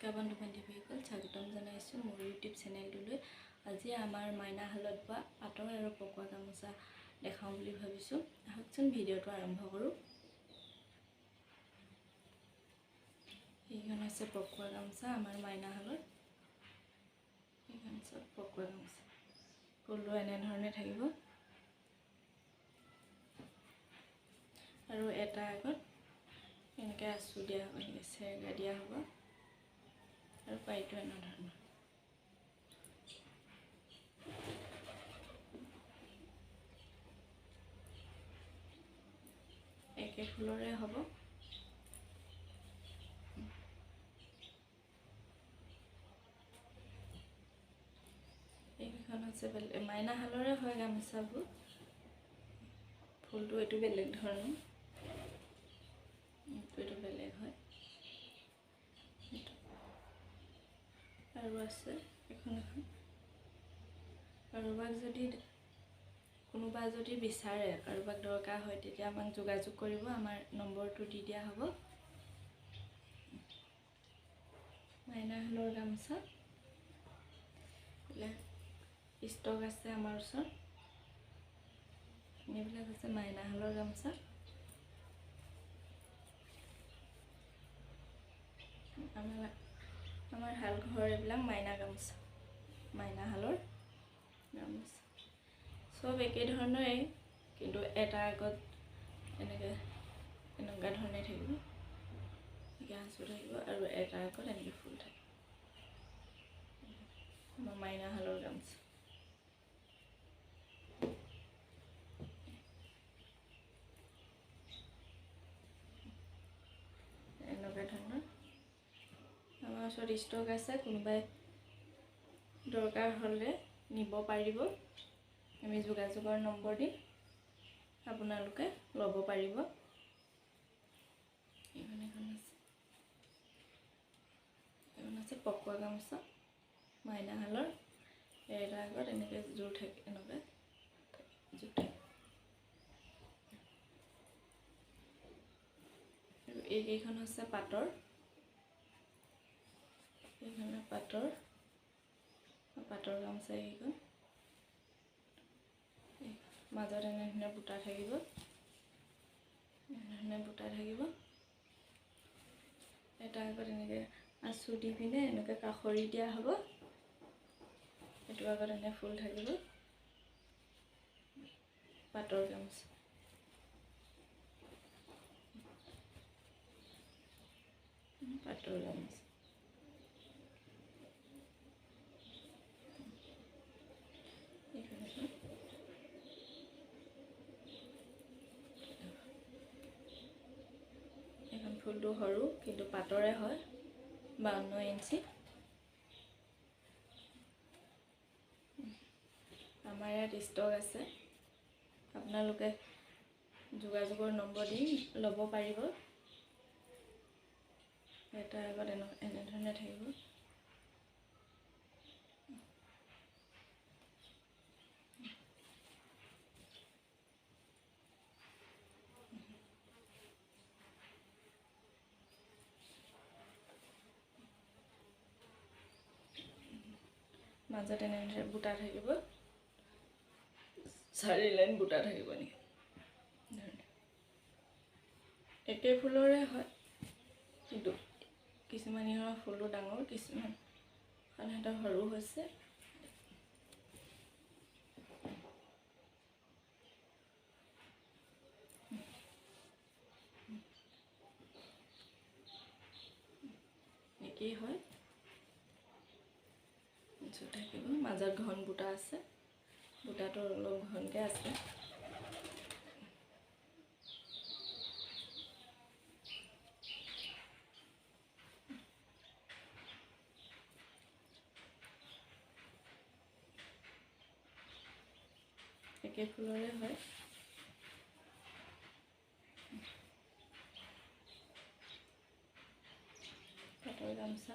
নমস্কাৰ বন্ধু বান্ধৱীসকল, স্বাগতম জনাইছোঁ মোৰ ইউটিউব চেনেলটোলৈ। আজি আমাৰ মাইনাশালত বোৱা পাটৰ আৰু পকোৱা গামোচা দেখাওঁ বুলি ভাবিছোঁ। আহকচোন ভিডিঅ'টো আৰম্ভ কৰোঁ। এইখন হৈছে পকোৱা গামোচা আমাৰ মাইনাশালৰ। এইখন চব পকোৱা গামোচা। ফুলটো এনেধৰণে থাকিব আৰু এটা আগত এনেকৈ আঁচু দিয়া হ'ব, এনেকৈ চেৰেগা দিয়া হ'ব আৰু পাইটো এনেধৰণৰ। একে ফুলৰে হ'ব। এইকেইখন হৈছে মাইনাশালৰে হয় গামোচাবোৰ। ফুলটো এইটো বেলেগ ধৰণৰ, এইটো বেলেগ হয়। আৰু আছে এখন এখন। কোনোবা যদি বিচাৰে, কাৰোবাক দৰকাৰ হয়, তেতিয়া আমাক যোগাযোগ কৰিব। আমাৰ নম্বৰটো দি দিয়া হ'ব। মাইনাশালৰ গামোচা ষ্টক আছে আমাৰ ওচৰত। এইবিলাক হৈছে মাইনাশালৰ গামোচা। আমাৰ শাল ঘৰ এইবিলাক মাইনা গামোচা, মাইনাশালৰ গামোচা চব একে ধৰণৰে, কিন্তু এটা আগত এনেকুৱা ধৰণে থাকিব, এনেকৈ আঁচু থাকিব আৰু এটা আগত এনেকৈ ফুল থাকিব। আমাৰ মাইনাশালৰ গামোচা। এনেকুৱা ধৰণৰ আমাৰ ওচৰত ষ্টক আছে। কোনোবাই দৰকাৰ হ'লে নিব পাৰিব। আমি যোগাযোগৰ নম্বৰ দিম, আপোনালোকে ল'ব পাৰিব। এখন আছে পকোৱা গামোচা মাইনাশালৰ। এটা আগত এনেকৈ জোৰ থাকে, এনেকৈ জোৰ থাকে। আৰু এইকেইখন হৈছে পাটৰ। এইখন পাটৰ গামোচা। এইকেইখন মাজত এনেধৰণে বুটা থাকিব, এটা আগত এনেকৈ আঁচু দি পিনে এনেকৈ কাষৰি দিয়া হ'ব। এইটো আগত এনে ফুল থাকিব। পাটৰ গামোচা। পাটৰ গামোচা। এখন ফুলটো সৰু, কিন্তু পাটৰে হয়, 52 ইঞ্চি। আমাৰ ইয়াত ষ্টক আছে, আপোনালোকে যোগাযোগৰ নম্বৰ দি ল'ব পাৰিব। এটা আগত এনেধৰণে থাকিব। মাজত এনেধৰণে বুটা থাকিব, 4 লাইন বুটা থাকিব। নেকি একে ফুলৰে হয়, কিন্তু কিছুমান ইহঁতৰ ফুলো ডাঙৰ, কিছুমান সিহঁতৰ সৰু হৈছে। একেই হয়, থাকিব। মাজত ঘন বুটা আছে, বুটাটো অলপ ঘনকৈ আছে। একে ফুলৰে হয়। পাটৰ গামোচা।